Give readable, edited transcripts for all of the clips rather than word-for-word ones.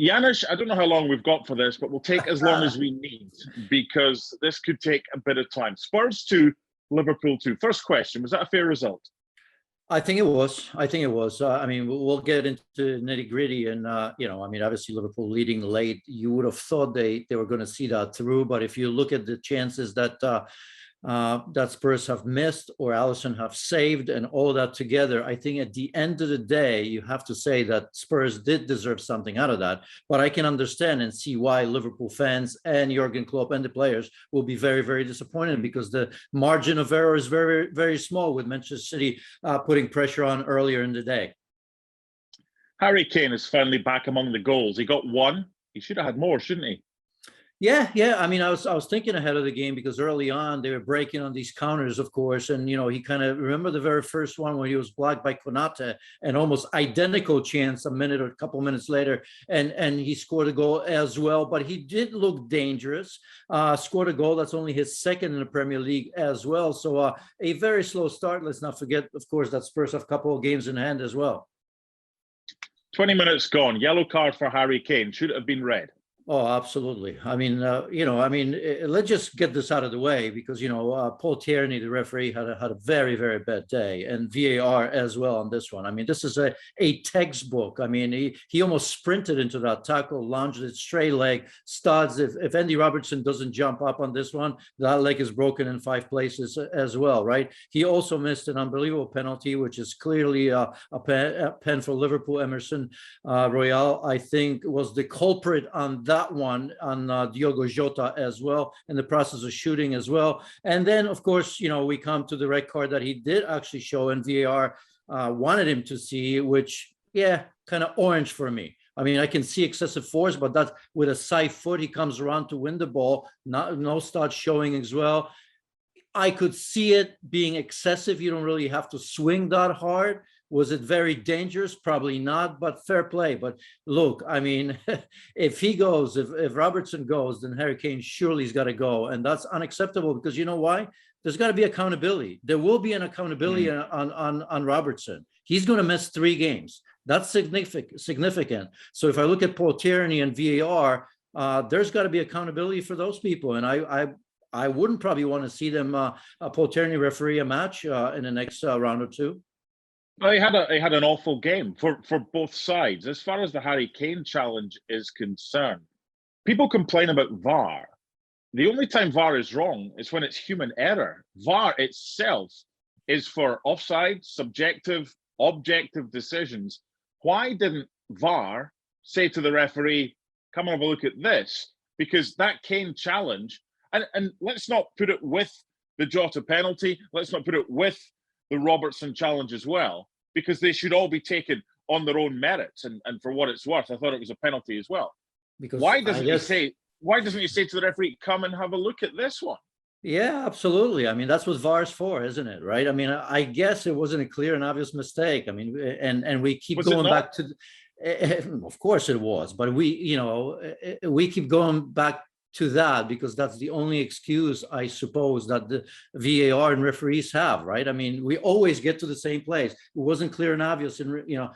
Janusz, I don't know how long we've got for this, but we'll take as long as we need because this could take a bit of time. Spurs 2, Liverpool 2. First question, was that a fair result? I think it was. I think it was. I mean, we'll get into nitty gritty, and I mean, obviously Liverpool leading late. You would have thought they were going to see that through, but if you look at the chances that Spurs have missed or Alisson have saved and all that together, I think at the end of the day, you have to say that Spurs did deserve something out of that. But I can understand and see why Liverpool fans and Jurgen Klopp and the players will be very, very disappointed because the margin of error is very, very small with Manchester City putting pressure on earlier in the day. Harry Kane is finally back among the goals. He got one. He should have had more, shouldn't he? Yeah. I mean, I was thinking ahead of the game because early on they were breaking on these counters, of course, and he kind of remember the very first one where he was blocked by Konate, an almost identical chance a minute or a couple minutes later, and he scored a goal as well. But he did look dangerous. Scored a goal that's only his second in the Premier League as well. So a very slow start. Let's not forget, of course, that Spurs have a couple of games in hand as well. 20 minutes gone. Yellow card for Harry Kane. Should it have been red? Oh, absolutely. I mean, let's just get this out of the way because, Paul Tierney, the referee, had a very, very bad day, and VAR as well on this one. I mean, this is a textbook. I mean, he almost sprinted into that tackle, lunged it straight leg, studs. If Andy Robertson doesn't jump up on this one, that leg is broken in 5 places as well, right? He also missed an unbelievable penalty, which is clearly a pen for Liverpool. Emerson Royal, I think, was the culprit on that one on Diogo Jota as well, in the process of shooting as well. And then, of course, we come to the red card that he did actually show and VAR wanted him to see, which, kind of orange for me. I mean, I can see excessive force, but that's with a side foot. He comes around to win the ball. No start showing as well. I could see it being excessive. You don't really have to swing that hard. Was it very dangerous? Probably not, but fair play. But look, I mean, if he goes, if Robertson goes, then Harry Kane surely has got to go. And that's unacceptable because you know why? There's got to be accountability. There will be an accountability on Robertson. He's going to miss 3 games. That's significant. So if I look at Paul Tierney and VAR, there's got to be accountability for those people. And I wouldn't probably want to see them, Paul Tierney referee a match in the next round or two. Well, he had an awful game for both sides. As far as the Harry Kane challenge is concerned, people complain about VAR. The only time VAR is wrong is when it's human error. VAR itself is for offside, subjective, objective decisions. Why didn't VAR say to the referee, come and have a look at this? Because that Kane challenge, and let's not put it with the Jota penalty, let's not put it with the Robertson challenge as well, because they should all be taken on their own merits and for what it's worth. I thought it was a penalty as well. Because why doesn't he say to the referee, come and have a look at this one? Yeah, absolutely. I mean, that's what VAR is for, isn't it? Right. I mean, I guess it wasn't a clear and obvious mistake. I mean, and we keep going back to, of course it was, but we keep going back to that because that's the only excuse, I suppose, that the VAR and referees have, right? I mean, we always get to the same place. It wasn't clear and obvious, and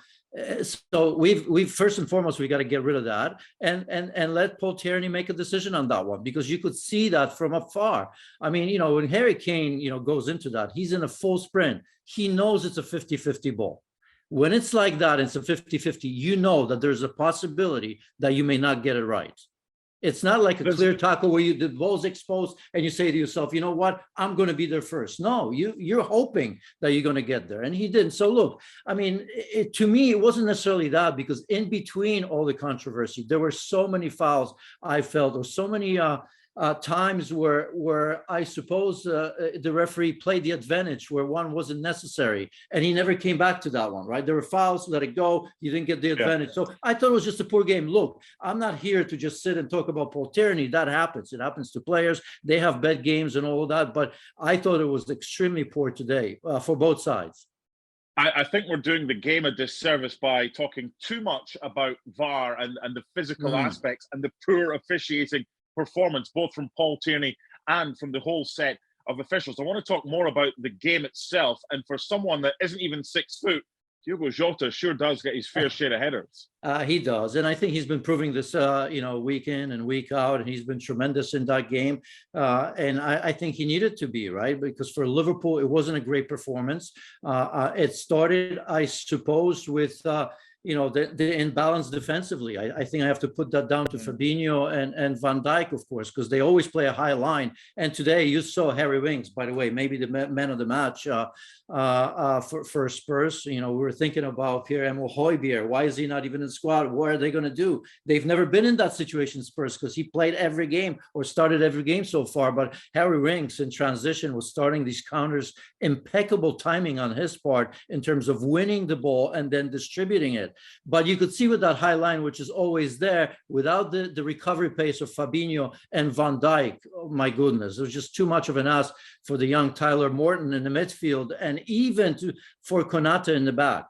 so we've first and foremost we got to get rid of that and let Paul Tierney make a decision on that one because you could see that from afar. I mean, when Harry Kane goes into that, he's in a full sprint. He knows it's a 50-50 ball. When it's like that, it's a 50-50. You know that there's a possibility that you may not get it right. It's not like a clear tackle where the ball's exposed and you say to yourself, you know what, I'm going to be there first. No, you're hoping that you're going to get there. And he didn't. So look, I mean, to me, it wasn't necessarily that because in between all the controversy, there were so many fouls I felt or so many times where I suppose the referee played the advantage where one wasn't necessary, and he never came back to that one, right? There were fouls, let it go, you didn't get the advantage. So I thought it was just a poor game. Look, I'm not here to just sit and talk about Paul Tierney. That happens. It happens to players. They have bad games and all of that, but I thought it was extremely poor today for both sides. I think we're doing the game a disservice by talking too much about VAR and the physical aspects and the poor officiating performance, both from Paul Tierney and from the whole set of officials. I want to talk more about the game itself. And for someone that isn't even 6 foot, Diogo Jota sure does get his fair share of headers. He does, and I think he's been proving this, week in and week out, and he's been tremendous in that game. And I think he needed to be, right, because for Liverpool it wasn't a great performance. It started, I suppose, with the imbalance defensively. I think I have to put that down to Fabinho and Van Dijk, of course, because they always play a high line. And today you saw Harry Winks, by the way, maybe the man of the match for Spurs. We were thinking about Pierre-Emile Højbjerg. Why is he not even in the squad? What are they going to do? They've never been in that situation, Spurs, because he played every game or started every game so far. But Harry Winks in transition was starting these counters, impeccable timing on his part in terms of winning the ball and then distributing it. But you could see with that high line, which is always there, without the recovery pace of Fabinho and Van Dijk, oh my goodness, it was just too much of an ask for the young Tyler Morton in the midfield, and even for Konate in the back.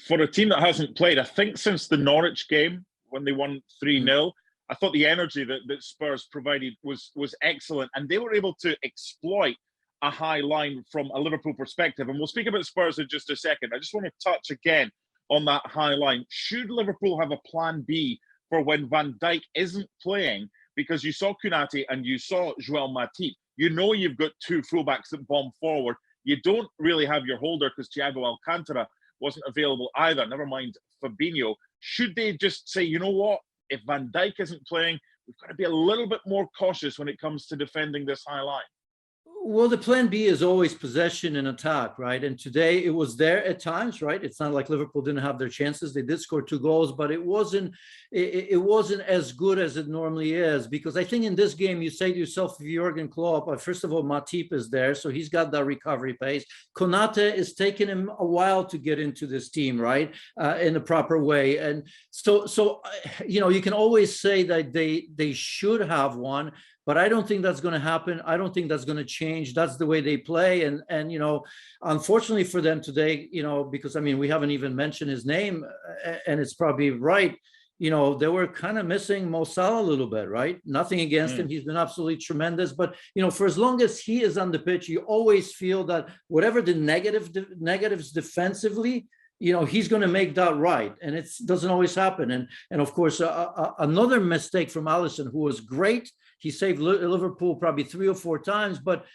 For a team that hasn't played, I think since the Norwich game when they won 3-0, I thought the energy that Spurs provided was excellent, and they were able to exploit a high line from a Liverpool perspective. And we'll speak about Spurs in just a second. I just want to touch again on that high line. Should Liverpool have a plan B for when Van Dijk isn't playing? Because you saw Konate and you saw Joel Matip. You've got two fullbacks that bomb forward. You don't really have your holder because Thiago Alcantara wasn't available either, never mind Fabinho. Should they just say, you know what, if Van Dijk isn't playing, we've got to be a little bit more cautious when it comes to defending this high line? Well, the plan B is always possession and attack, right? And today it was there at times, right? It's not like Liverpool didn't have their chances. They did score 2 goals, but it wasn't as good as it normally is. Because I think in this game, you say to yourself, Jurgen Klopp, first of all, Matip is there, so he's got that recovery pace. Konate is taking him a while to get into this team, right? In the proper way. And so you can always say that they should have one, but I don't think that's going to happen. I don't think that's going to change. That's the way they play. And unfortunately for them today, because, we haven't even mentioned his name, and it's probably right, they were kind of missing Mo Salah a little bit, right? Nothing against him. He's been absolutely tremendous. But, for as long as he is on the pitch, you always feel that whatever the negatives defensively, he's going to make that right. And it doesn't always happen. And of course, another mistake from Alisson, who was great. He saved Liverpool probably 3 or 4 times, but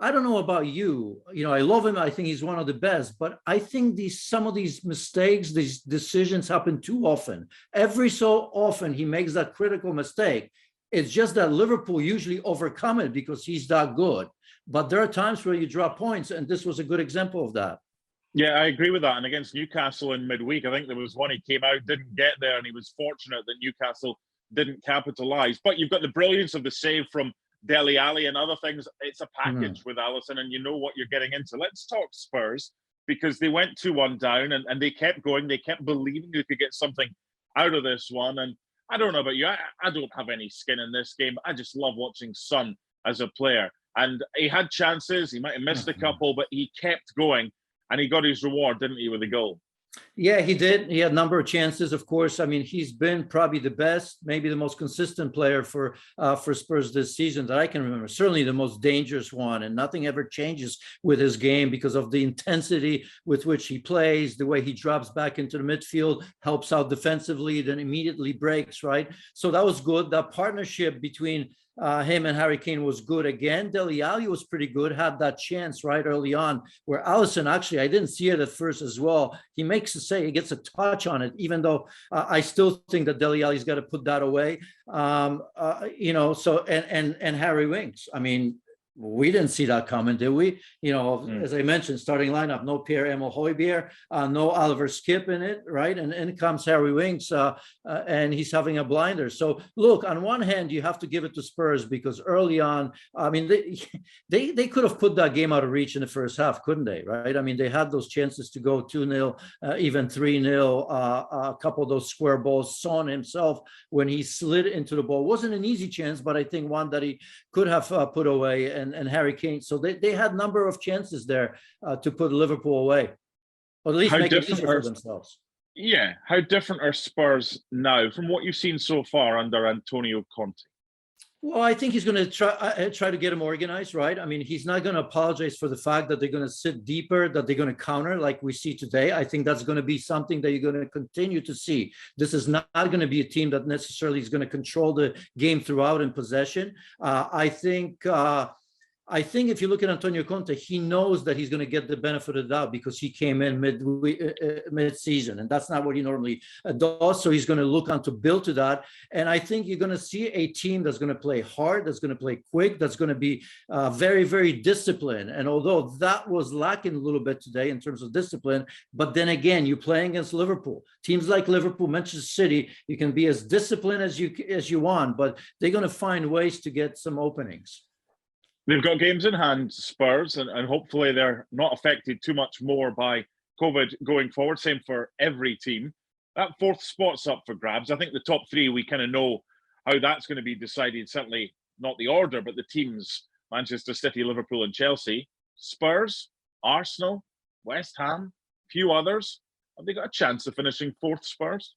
I don't know about you. I love him. I think he's one of the best, but I think some of these mistakes, these decisions happen too often. Every so often he makes that critical mistake. It's just that Liverpool usually overcome it because he's that good. But there are times where you drop points, and this was a good example of that. Yeah, I agree with that. And against Newcastle in midweek, I think there was one he came out, didn't get there, and he was fortunate that Newcastle didn't capitalise. But you've got the brilliance of the save from Dele Alli and other things. It's a package with Alisson, and you know what you're getting into. Let's talk Spurs, because they went 2-1 down, and they kept going. They kept believing they could get something out of this one. And I don't know about you. I don't have any skin in this game. I just love watching Son as a player. And he had chances. He might have missed a couple, but he kept going. And he got his reward, didn't he, with a goal? Yeah, he did. He had a number of chances, of course. He's been probably the best, maybe the most consistent player for Spurs this season that I can remember. Certainly the most dangerous one, and nothing ever changes with his game because of the intensity with which he plays, the way he drops back into the midfield, helps out defensively, then immediately breaks, right? So that was good. That partnership between him and Harry Kane was good again. Dele Alli was pretty good, had that chance right early on where Alisson, actually, I didn't see it at first as well. He makes a say, he gets a touch on it, even though I still think that Dele Alli's got to put that away. So, and Harry Winks, we didn't see that coming, did we? As I mentioned, starting lineup, no Pierre-Emile Højbjerg, no Oliver Skip in it, right? And in comes Harry Winks, and he's having a blinder. So look, on one hand, you have to give it to Spurs because early on, they could have put that game out of reach in the first half, couldn't they? Right? They had those chances to go 2-0, even 3-0, a couple of those square balls. Son himself, when he slid into the ball, wasn't an easy chance, but I think one that he could have put away. And Harry Kane. So they had a number of chances there to put Liverpool away, or at least make it easier for themselves. Yeah. How different are Spurs now from what you've seen so far under Antonio Conte? Well, I think he's going to try to get them organized, right? I mean, he's not going to apologize for the fact that they're going to sit deeper, that they're going to counter like we see today. I think that's going to be something that you're going to continue to see. This is not going to be a team that necessarily is going to control the game throughout in possession. I think if you look at Antonio Conte, he knows that he's going to get the benefit of the doubt because he came in mid-season, and that's not what he normally does. So he's going to look on to build to that. And I think you're going to see a team that's going to play hard, that's going to play quick, that's going to be very, very disciplined. And although that was lacking a little bit today in terms of discipline, but then again, you're playing against Liverpool. Teams like Liverpool, Manchester City, you can be as disciplined as you want, but they're going to find ways to get some openings. They've got games in hand, Spurs, and hopefully they're not affected too much more by COVID going forward. Same for every team. That fourth spot's up for grabs. I think the top three, we kind of know how that's going to be decided. Certainly not the order, but the teams, Manchester City, Liverpool and Chelsea. Spurs, Arsenal, West Ham, a few others. Have they got a chance of finishing fourth, Spurs?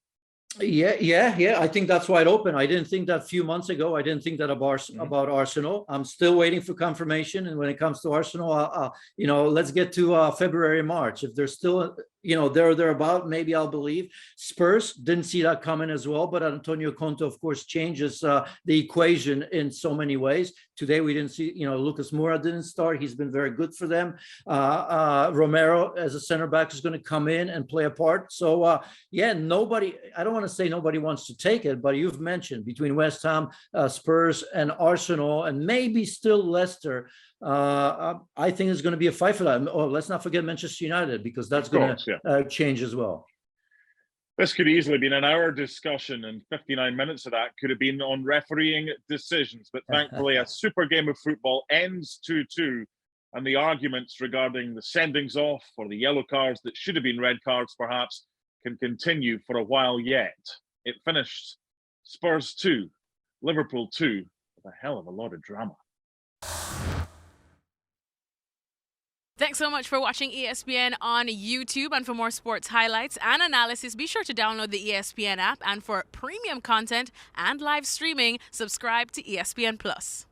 Yeah. I think that's wide open. I didn't think that a few months ago. I didn't think that about Arsenal. I'm still waiting for confirmation. And when it comes to Arsenal, let's get to February, March. If they're still, they're about, maybe I'll believe. Spurs didn't see that coming as well. But Antonio Conte, of course, changes the equation in so many ways. Today, we didn't see, Lucas Moura didn't start. He's been very good for them. Romero, as a center back, is going to come in and play a part. So, nobody, I don't want to say nobody wants to take it, but you've mentioned between West Ham, Spurs, and Arsenal, and maybe still Leicester. I think it's going to be a fight for that. Oh, let's not forget Manchester United, because that's going to change as well. This could easily been an hour discussion, and 59 minutes of that could have been on refereeing decisions. But thankfully, a super game of football ends 2-2, and the arguments regarding the sendings off or the yellow cards that should have been red cards, perhaps, can continue for a while yet. It finished Spurs 2, Liverpool 2, with a hell of a lot of drama. Thanks so much for watching ESPN on YouTube. And for more sports highlights and analysis, be sure to download the ESPN app. And for premium content and live streaming, subscribe to ESPN Plus.